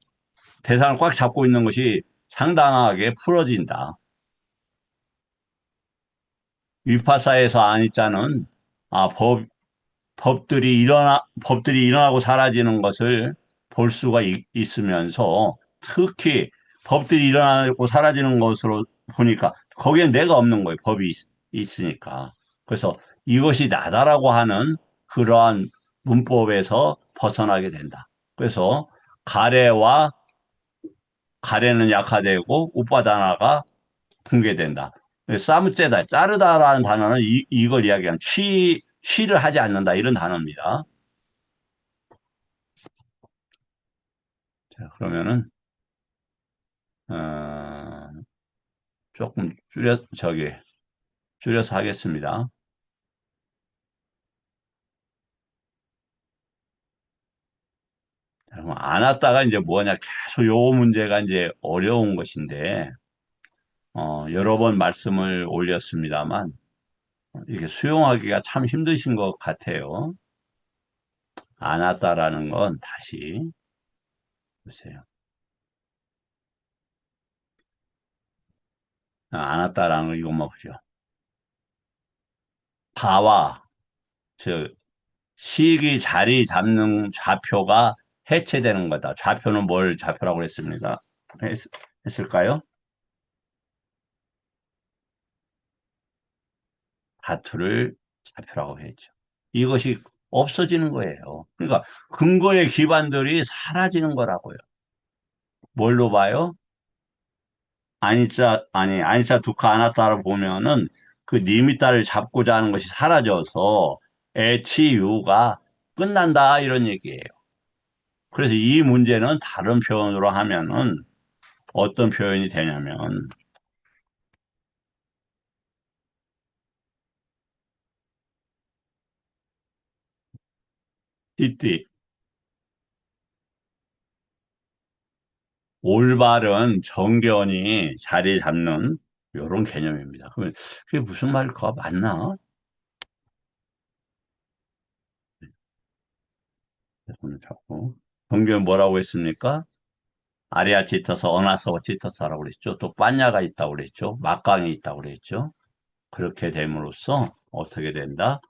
[SPEAKER 1] 대상을 꽉 잡고 있는 것이 상당하게 풀어진다. 위파사에서 아니자는 아, 법들이 일어나고 사라지는 것을 볼 수가 있으면서 특히 법들이 일어나고 사라지는 것으로 보니까 거기에 내가 없는 거예요. 법이 있으니까. 그래서 이것이 나다라고 하는 그러한 문법에서 벗어나게 된다. 그래서 가래와 가래는 약화되고 우파다나가 붕괴된다. 사무째다, 자르다라는 단어는 이걸 이야기하는 취를 하지 않는다 이런 단어입니다. 자, 그러면은 어, 조금 줄여서 하겠습니다. 자, 그럼 안 왔다가 이제 뭐냐 계속 요 문제가 이제 어려운 것인데 여러 번 말씀을 올렸습니다만 이게 수용하기가 참 힘드신 것 같아요. 안 왔다라는 건 다시 보세요. 안 왔다라는 건 이것만 보죠. 다와 즉 식이 자리 잡는 좌표가 해체되는 거다. 좌표는 뭘 좌표라고 했습니다. 했을까요? 다투를 좌표라고 했죠. 이것이 없어지는 거예요. 그러니까 근거의 기반들이 사라지는 거라고요. 뭘로 봐요? 아니자 두카 아나타를 보면은 그 니미타를 잡고자 하는 것이 사라져서 애치유가 끝난다 이런 얘기예요. 그래서 이 문제는 다른 표현으로 하면은 어떤 표현이 되냐면 띠띠 올바른 정견이 자리 잡는 이런 개념입니다. 그러면 그게 무슨 말일까? 맞나? 손을 잡고 정견 뭐라고 했습니까? 아리아 치터스, 어나서 치터스라고 그랬죠. 또 빠냐가 있다고 그랬죠. 막강이 있다고 그랬죠. 그렇게 됨으로써 어떻게 된다?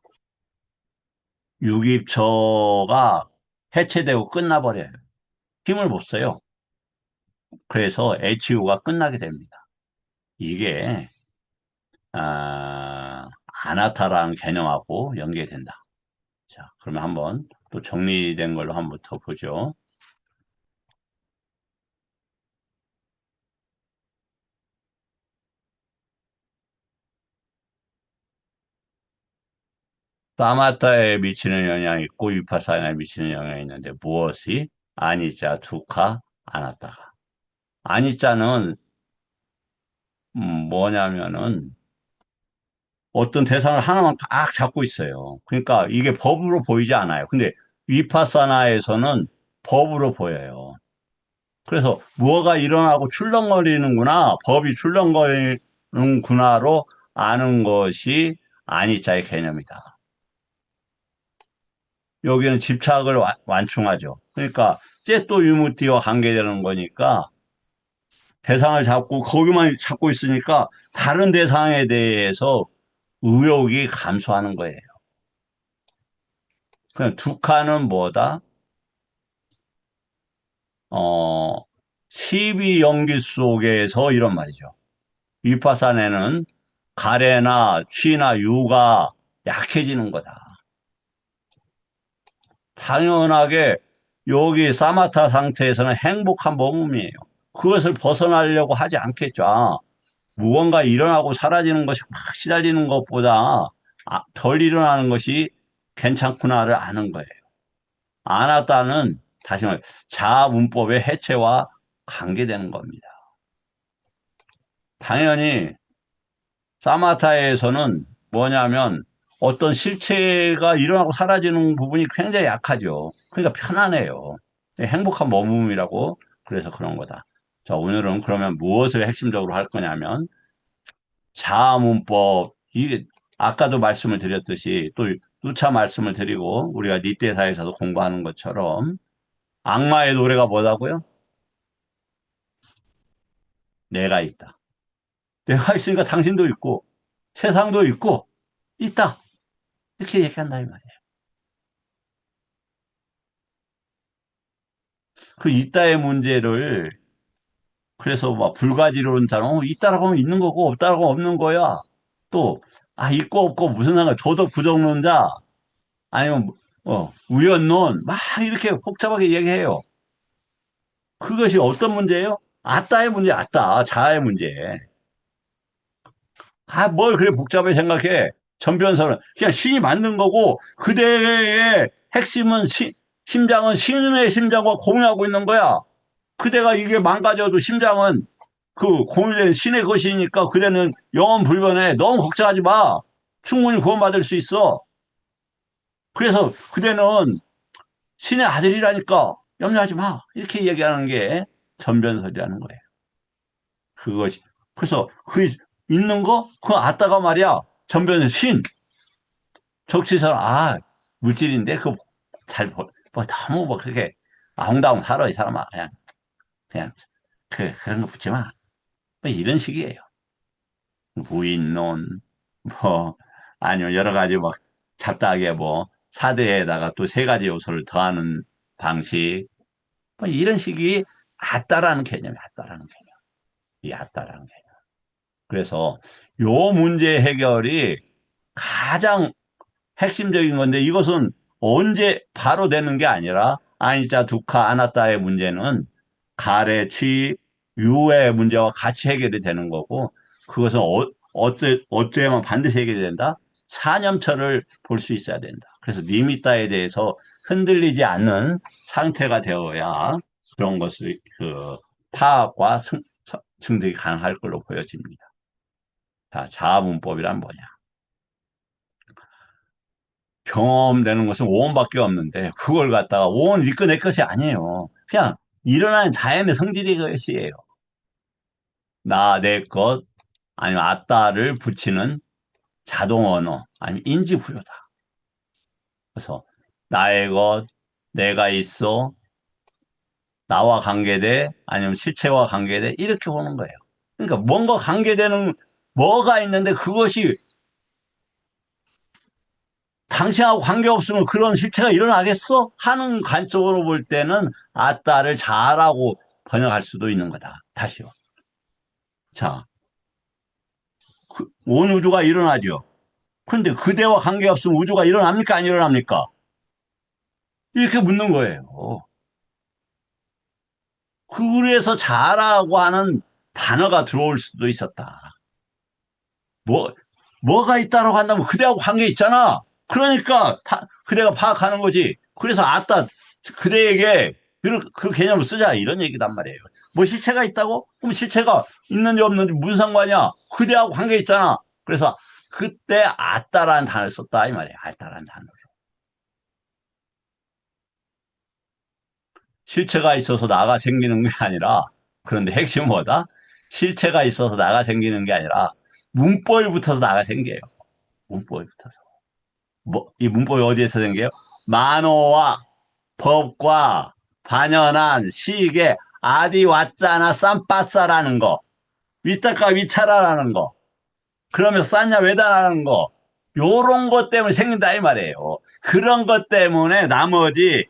[SPEAKER 1] 유기처가 해체되고 끝나버려요. 힘을 못 써요. 그래서 HU가 끝나게 됩니다. 이게 아나타라는 개념하고 연계된다. 자, 그러면 한번 또 정리된 걸로 한번 더 보죠. 사마타에 미치는 영향이 있고 위파사나에 미치는 영향이 있는데 무엇이 아니자, 두카, 아나타가. 아니자는 뭐냐면은 어떤 대상을 하나만 딱 잡고 있어요. 그러니까 이게 법으로 보이지 않아요. 근데 위파사나에서는 법으로 보여요. 그래서 뭐가 일어나고 출렁거리는구나, 법이 출렁거리는구나로 아는 것이 아니자의 개념이다. 여기는 집착을 완충하죠. 그러니까 째또 유무티와 관계되는 거니까 대상을 잡고 거기만 잡고 있으니까 다른 대상에 대해서 의욕이 감소하는 거예요. 그럼 두카는 뭐다? 어, 십이연기 속에서 이런 말이죠. 위파사나는 가래나 취나 유가 약해지는 거다. 당연하게 여기 사마타 상태에서는 행복한 몸이에요. 그것을 벗어나려고 하지 않겠죠. 아, 무언가 일어나고 사라지는 것이 막 시달리는 것보다 덜 일어나는 것이 괜찮구나를 아는 거예요. 아나따는 다시 말해 자아 문법의 해체와 관계되는 겁니다. 당연히 사마타에서는 뭐냐면 어떤 실체가 일어나고 사라지는 부분이 굉장히 약하죠. 그러니까 편안해요. 행복한 머금이라고 그래서 그런 거다. 자, 오늘은 그러면 무엇을 핵심적으로 할 거냐면 자아문법, 이게 아까도 말씀을 드렸듯이 또 누차 말씀을 드리고 우리가 니떼사에서도 공부하는 것처럼 악마의 노래가 뭐라고요? 내가 있다. 내가 있으니까 당신도 있고 세상도 있고 있다. 이렇게 얘기한다 이 말이에요. 그 있다의 문제를 그래서 막 불가지론자는 있다라고 하면 있는 거고 없다라고 하면 없는 거야. 또 있고 없고 무슨 상관 도덕 부정론자 아니면 우연론 막 이렇게 복잡하게 얘기해요. 그것이 어떤 문제예요? 아따의 문제, 아따 자아의 문제. 뭘 그래 복잡하게 생각해. 전변선은 그냥 신이 만든 거고 그대의 핵심은 심장은 신의 심장과 공유하고 있는 거야. 그대가 이게 망가져도 심장은 그 공유된 신의 것이니까 그대는 영원 불변해. 너무 걱정하지 마. 충분히 구원받을 수 있어. 그래서 그대는 신의 아들이라니까 염려하지 마. 이렇게 얘기하는 게 전변설이라는 거예요. 그것이. 그래서 그 있는 거, 그 아따가 말이야. 전변 신. 적시선, 물질인데, 너무 그렇게 아웅다웅 살아, 이 사람아. 그냥, 그런 거 붙지 마. 이런 식이에요. 무인론, 뭐, 아니면 여러 가지 잡다하게 사대에다가 또 세 가지 요소를 더하는 방식. 이런 식이 아따라는 개념이 아따라는 개념. 이 아따라는 개념. 그래서 요 문제 해결이 가장 핵심적인 건데 이것은 언제 바로 되는 게 아니라 아니자 두카 아나타의 문제는 가래, 취, 유의 문제와 같이 해결이 되는 거고 그것은 어째야만 반드시 해결이 된다? 사념처를 볼 수 있어야 된다. 그래서 니미타에 대해서 흔들리지 않는 상태가 되어야 그런 것을 파악과 증득이 가능할 걸로 보여집니다. 자, 자아문법이란 뭐냐? 경험되는 것은 오온밖에 없는데 그걸 갖다가 오온 이거 내 것이 아니에요. 그냥 일어나는 자연의 성질의 것이에요. 나, 내 것, 아니면 아따를 붙이는 자동 언어, 아니면 인지 부여다. 그래서 나의 것, 내가 있어, 나와 관계돼, 아니면 실체와 관계돼, 이렇게 보는 거예요. 그러니까 뭔가 관계되는 뭐가 있는데 그것이 당신하고 관계없으면 그런 실체가 일어나겠어? 하는 관점으로 볼 때는 아따를 잘하고 번역할 수도 있는 거다. 다시요. 자, 온 우주가 일어나죠. 그런데 그대와 관계없으면 우주가 일어납니까? 안 일어납니까? 이렇게 묻는 거예요. 그래서 잘하고 하는 단어가 들어올 수도 있었다. 뭐, 뭐가 있다라고 한다면 그대하고 관계 있잖아. 그러니까 그대가 파악하는 거지. 그래서 그대에게 그 개념을 쓰자 이런 얘기단 말이에요. 뭐 실체가 있다고? 그럼 실체가 있는지 없는지 무슨 상관이야? 그대하고 관계 있잖아. 그래서 그때 아따라는 단어를 썼다 이 말이에요. 아따라는 단어를. 실체가 있어서 나가 생기는 게 아니라 그런데 핵심은 뭐다? 실체가 있어서 나가 생기는 게 아니라 문법이 붙어서 나가 생겨요. 문법이 붙어서. 이 문법이 어디에서 생겨요? 만어와 법과 반연한 시계 아디 왔자나 쌈빠싸라는 거, 위따까 위차라라는 거, 그러면 쌌냐 왜다라는 거, 요런 것 때문에 생긴다 이 말이에요. 그런 것 때문에 나머지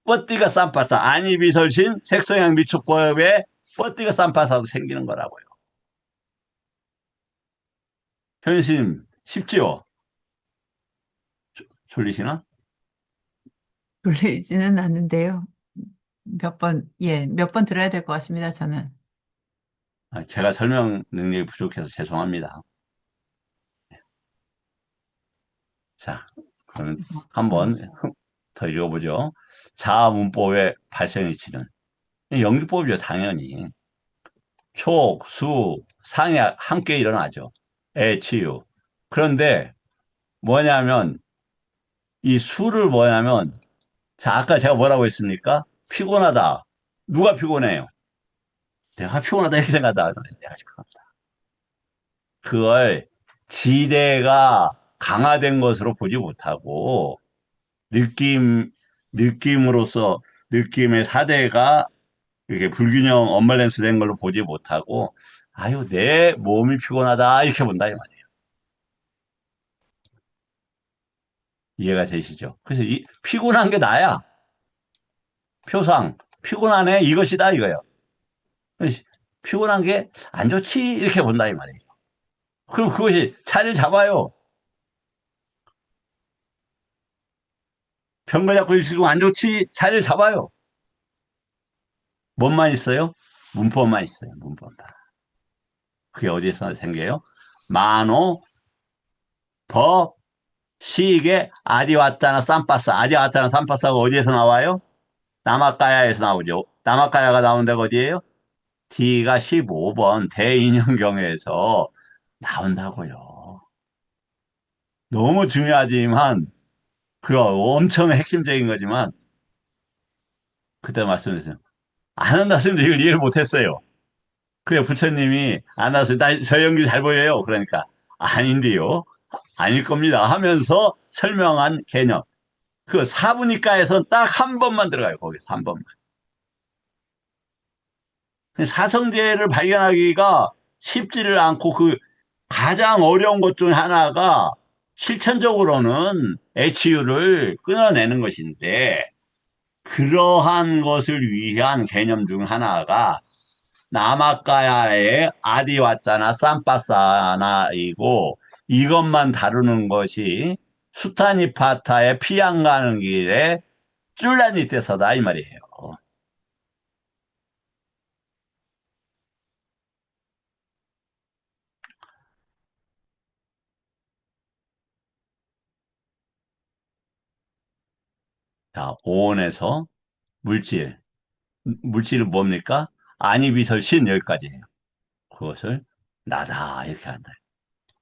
[SPEAKER 1] 뻗디가 쌈바사, 안이비설신, 색성향 미축법에 뻗디가 쌈바사도 생기는 거라고요. 현심, 쉽지요? 졸리시나?
[SPEAKER 3] 졸리지는 않는데요. 몇 번 들어야 될 것 같습니다, 저는.
[SPEAKER 1] 제가 설명 능력이 부족해서 죄송합니다. 자, 그러면
[SPEAKER 3] 네.
[SPEAKER 1] 한번 더 읽어보죠. 자문법의 발생이치는 연기법이죠, 당연히. 촉, 수, 상약 함께 일어나죠. 애, 치유. 그런데 뭐냐면 이 수를 뭐냐면 자, 아까 제가 뭐라고 했습니까? 피곤하다. 누가 피곤해요? 내가 피곤하다 이렇게 생각하다. 내가 피곤하다. 그걸 지대가 강화된 것으로 보지 못하고 느낌, 느낌으로서 느낌의 사대가 이렇게 불균형 언밸런스 된 걸로 보지 못하고 아유, 내 몸이 피곤하다 이렇게 본다 이 말이에요. 이해가 되시죠? 그래서 이 피곤한 게 나야. 표상 피곤하네 이것이다 이거예요. 피곤한 게 안 좋지 이렇게 본다 이 말이에요. 그럼 그것이 차를 잡아요. 병걸 잡고 있으면 안 좋지 차를 잡아요. 뭔만 있어요? 문법만 있어요. 문법만. 그게 어디에서 생겨요? 만호, 법, 시계, 아디 왔다나 쌈바싸. 아디 왔다나 쌈바싸가 어디에서 나와요? 남아까야에서 나오죠. 남아까야가 나온 데가 어디예요? D가 15번 대인형경에서 나온다고요. 너무 중요하지만 그거 엄청 핵심적인 거지만 그때 말씀드렸어요. 안 한다 했으면 이걸 이해를 못했어요. 그래 부처님이 안 왔어요. 저 연기 잘 보여요. 그러니까 아닌데요. 아닐 겁니다. 하면서 설명한 개념. 그 사부니까에서 딱 한 번만 들어가요. 거기서 한 번만. 사성제를 발견하기가 쉽지를 않고 그 가장 어려운 것 중 하나가 실천적으로는 HU를 끊어내는 것인데 그러한 것을 위한 개념 중 하나가 나마카야의 아디와짜나 쌈바사나이고 이것만 다루는 것이 수타니파타의 피양 가는 길에 쫄라니테서다 이 말이에요. 자, 오온에서 물질. 물질은 뭡니까? 안이비설신 여기까지예요. 그것을 나다 이렇게 한다.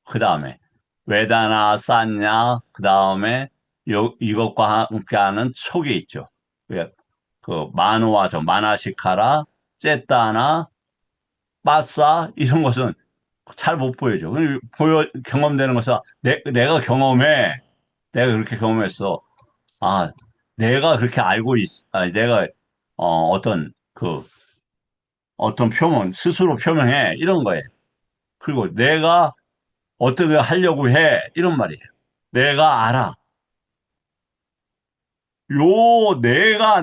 [SPEAKER 1] 그 다음에 외다나 쌌냐 그 다음에 이것과 함께하는 촉이 있죠. 그 만화죠. 마나시카라, 쨌다나, 빠싸 이런 것은 잘 못 보여줘. 보여 경험되는 것은 내가 경험해. 내가 그렇게 경험했어. 아, 내가 그렇게 알고 내가 어떤 그 어떤 표현 스스로 표명해 이런 거예요. 그리고 내가 어떻게 하려고 해 이런 말이에요. 내가 알아. 요 내가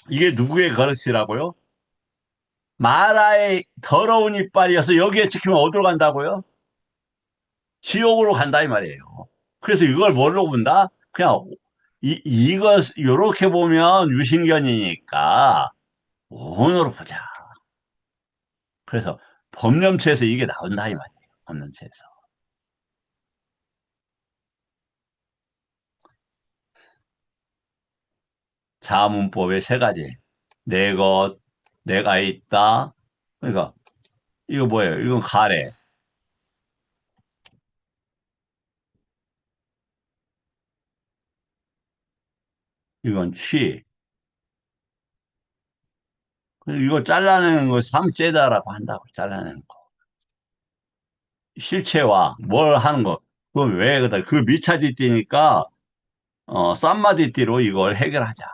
[SPEAKER 1] 이게 누구의 그릇이라고요? 마라의 더러운 이빨이어서 여기에 찍히면 어디로 간다고요? 지옥으로 간다 이 말이에요. 그래서 이걸 뭘로 본다? 그냥 이것 요렇게 보면 유신견이니까 원으로 보자. 그래서 법령체에서 이게 나온다 이 말이에요. 법령체에서. 자문법의 세 가지. 내 것, 내가 있다. 그러니까 이거 뭐예요? 이건 가래. 이건 취. 이거 잘라내는 거 삼재다라고 한다고. 잘라내는 거. 실체와 뭘 하는 거. 그건 왜 그다? 그 미차디띠니까 쌈마디띠로 이걸 해결하자.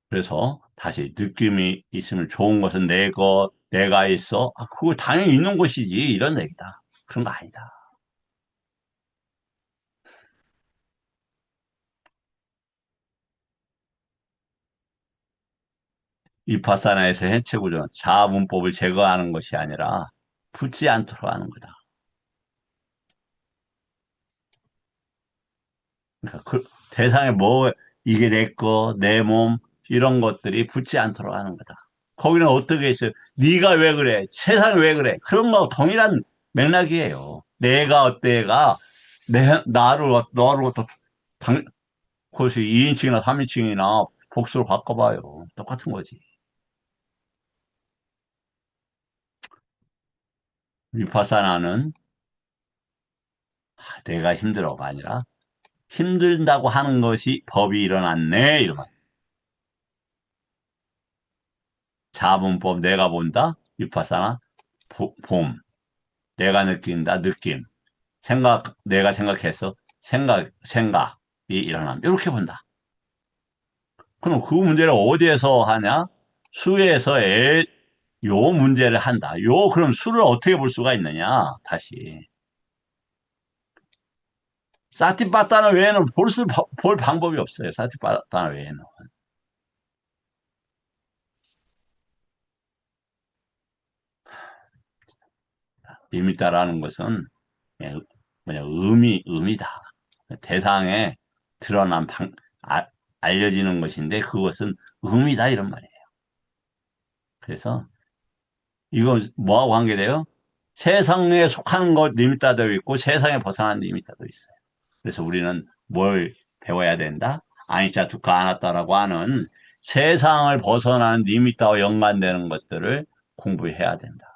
[SPEAKER 1] 그래서 다시 느낌이 있으면 좋은 것은 내 것, 내가 있어. 아, 그거 당연히 있는 것이지. 이런 얘기다. 그런 거 아니다. 위파사나에서 해체구조는 자아 문법을 제거하는 것이 아니라 붙지 않도록 하는 거다. 그러니까 대상에 뭐 이게 내 거, 내 몸 이런 것들이 붙지 않도록 하는 거다. 거기는 어떻게 있어요? 네가 왜 그래? 세상이 왜 그래? 그런 거 동일한 맥락이에요. 내가 어때가 너를 또 그것이 2인칭이나 3인칭이나 복수로 바꿔봐요. 똑같은 거지. 위파사나는 내가 힘들어가 아니라 힘들다고 하는 것이 법이 일어났네. 이러면 자문법 내가 본다. 위파사나 봄. 내가 느낀다. 느낌. 내가 생각해서 생각이 일어남. 이렇게 본다. 그럼 그 문제를 어디에서 하냐? 수에서 요 문제를 한다. 그럼 수를 어떻게 볼 수가 있느냐? 다시. 사티파타나 외에는 볼 방법이 없어요. 사티파타나 외에는. 리미타라는 것은 예, 의미다. 대상에 드러난 아- 알려지는 것인데 그것은 의미다 이런 말이에요. 그래서 이거 뭐하고 관계돼요? 세상에 속하는 것 리미타도 있고 세상에 벗어난 리미타도 있어요. 그래서 우리는 뭘 배워야 된다? 아니짜 두카 아나타라고 하는 세상을 벗어나는 리미타와 연관되는 것들을 공부해야 된다.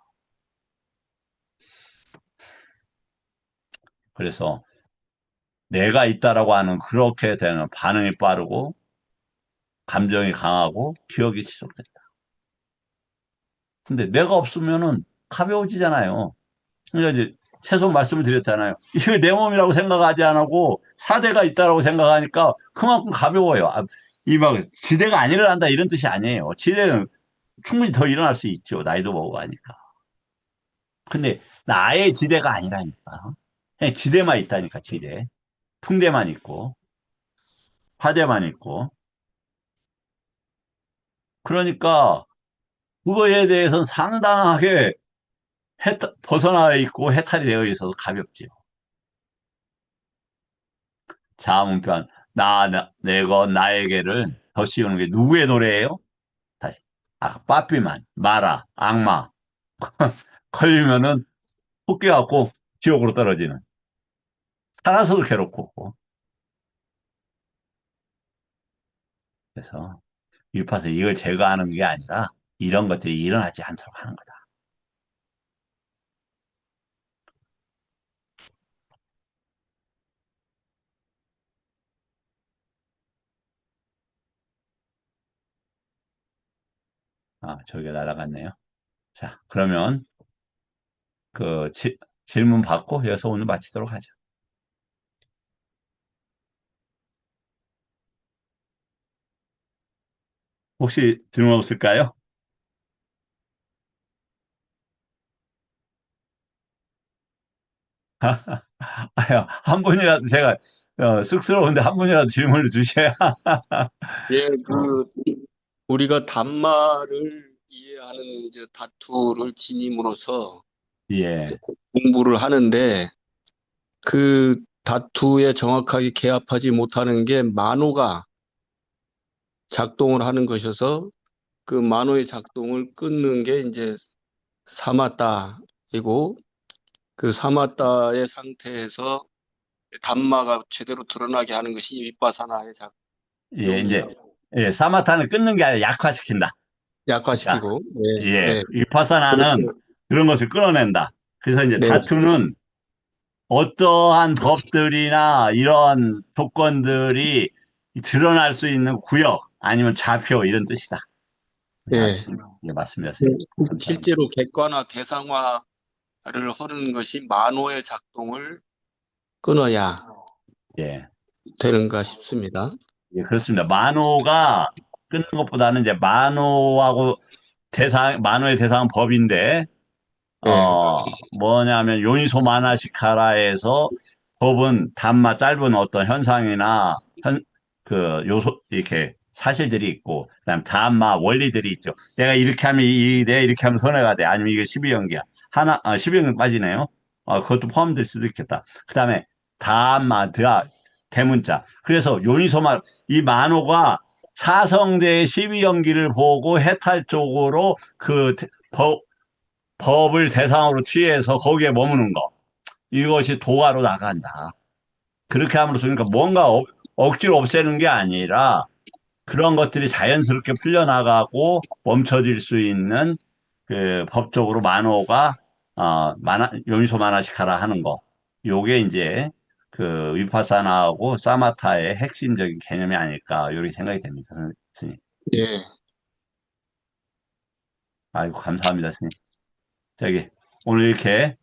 [SPEAKER 1] 그래서 내가 있다라고 하는 그렇게 되는 반응이 빠르고 감정이 강하고 기억이 지속된다. 근데 내가 없으면은 가벼워지잖아요. 그러니까 이제 최소 말씀을 드렸잖아요. 이게 내 몸이라고 생각하지 않고 사대가 있다라고 생각하니까 그만큼 가벼워요. 이막 지대가 안 일어난다 이런 뜻이 아니에요. 지대는 충분히 더 일어날 수 있죠. 나이도 먹어 가니까. 근데 나의 지대가 아니라니까. 그냥 지대만 있다니까, 지대. 풍대만 있고, 화대만 있고. 그러니까 그거에 대해서는 상당하게 벗어나 있고 해탈이 되어 있어서 가볍지요. 자문편, 내가, 나에게를 더 씌우는 게 누구의 노래예요? 다시. 빠삐만, 마라, 악마. 걸리면은 쫓겨갖고 지옥으로 떨어지는. 살아서도 괴롭고. 그래서 율파서 이걸 제거하는 게 아니라 이런 것들이 일어나지 않도록 하는 거다. 저기가 날아갔네요. 자, 그러면 그 질문 받고 여기서 오늘 마치도록 하죠. 혹시 질문 없을까요? 아유, 한 분이라도 제가 쑥스러운데 한 분이라도 질문을 주셔야.
[SPEAKER 2] 예,
[SPEAKER 1] 어,
[SPEAKER 2] 우리가 단말을 이해하는 이제 다투를 지님으로서 이제
[SPEAKER 1] 예,
[SPEAKER 2] 공부를 하는데 그 다투에 정확하게 개합하지 못하는 게 만호가 작동을 하는 것이어서 그 만호의 작동을 끊는 게 이제 사마타이고 그 사마타의 상태에서 단마가 제대로 드러나게 하는 것이 윗바사나의
[SPEAKER 1] 예, 이제
[SPEAKER 2] 작용이에요.
[SPEAKER 1] 예, 사마타는 끊는 게 아니라 약화시킨다. 그러니까
[SPEAKER 2] 약화시키고, 예,
[SPEAKER 1] 예,
[SPEAKER 2] 예,
[SPEAKER 1] 위파사나는
[SPEAKER 2] 그렇죠.
[SPEAKER 1] 그런 것을 끌어낸다. 그래서 이제
[SPEAKER 2] 네,
[SPEAKER 1] 다투는 어떠한 법들이나 이런 조건들이 드러날 수 있는 구역 아니면 좌표 이런 뜻이다.
[SPEAKER 2] 예.
[SPEAKER 1] 아주 예, 맞습니다, 선생님. 감사합니다.
[SPEAKER 2] 실제로 객관화, 대상화를 하는 것이 만호의 작동을 끊어야
[SPEAKER 1] 예,
[SPEAKER 2] 되는가 싶습니다.
[SPEAKER 1] 예, 그렇습니다. 만호가 끊는 것보다는 이제 만호의 대상은 법인데,
[SPEAKER 2] 예,
[SPEAKER 1] 뭐냐면 요니소 마나시카라에서 법은 단마 짧은 어떤 현상이나 요소 이렇게 사실들이 있고 그다음 단마 원리들이 있죠. 내가 이렇게 하면 내가 이렇게 하면 손해가 돼. 아니면 이게 12연기야. 12연기 빠지네요. 그것도 포함될 수도 있겠다. 그다음에 단마 대문자. 그래서 이 만호가 사성대의 12연기를 보고 해탈 쪽으로 법을 대상으로 취해서 거기에 머무는 거. 이것이 도화로 나간다. 그렇게 함으로써 그러니까 뭔가 억지로 없애는 게 아니라 그런 것들이 자연스럽게 풀려나가고 멈춰질 수 있는 그 법적으로 만호가 요미소 마나시카라 하는 거. 요게 이제 그 위파사나하고 사마타의 핵심적인 개념이 아닐까 이렇게 생각이 됩니다, 스님.
[SPEAKER 2] 예.
[SPEAKER 1] 아이고 감사합니다, 스님. 오늘 이렇게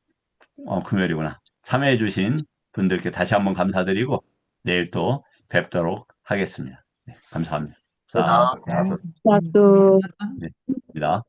[SPEAKER 1] 금요일이구나. 참여해주신 분들께 다시 한번 감사드리고 내일 또 뵙도록 하겠습니다. 네, 감사합니다.
[SPEAKER 2] 아,
[SPEAKER 1] 사두,
[SPEAKER 3] 네.
[SPEAKER 1] 사두.
[SPEAKER 4] 나도
[SPEAKER 1] 네, 입니다.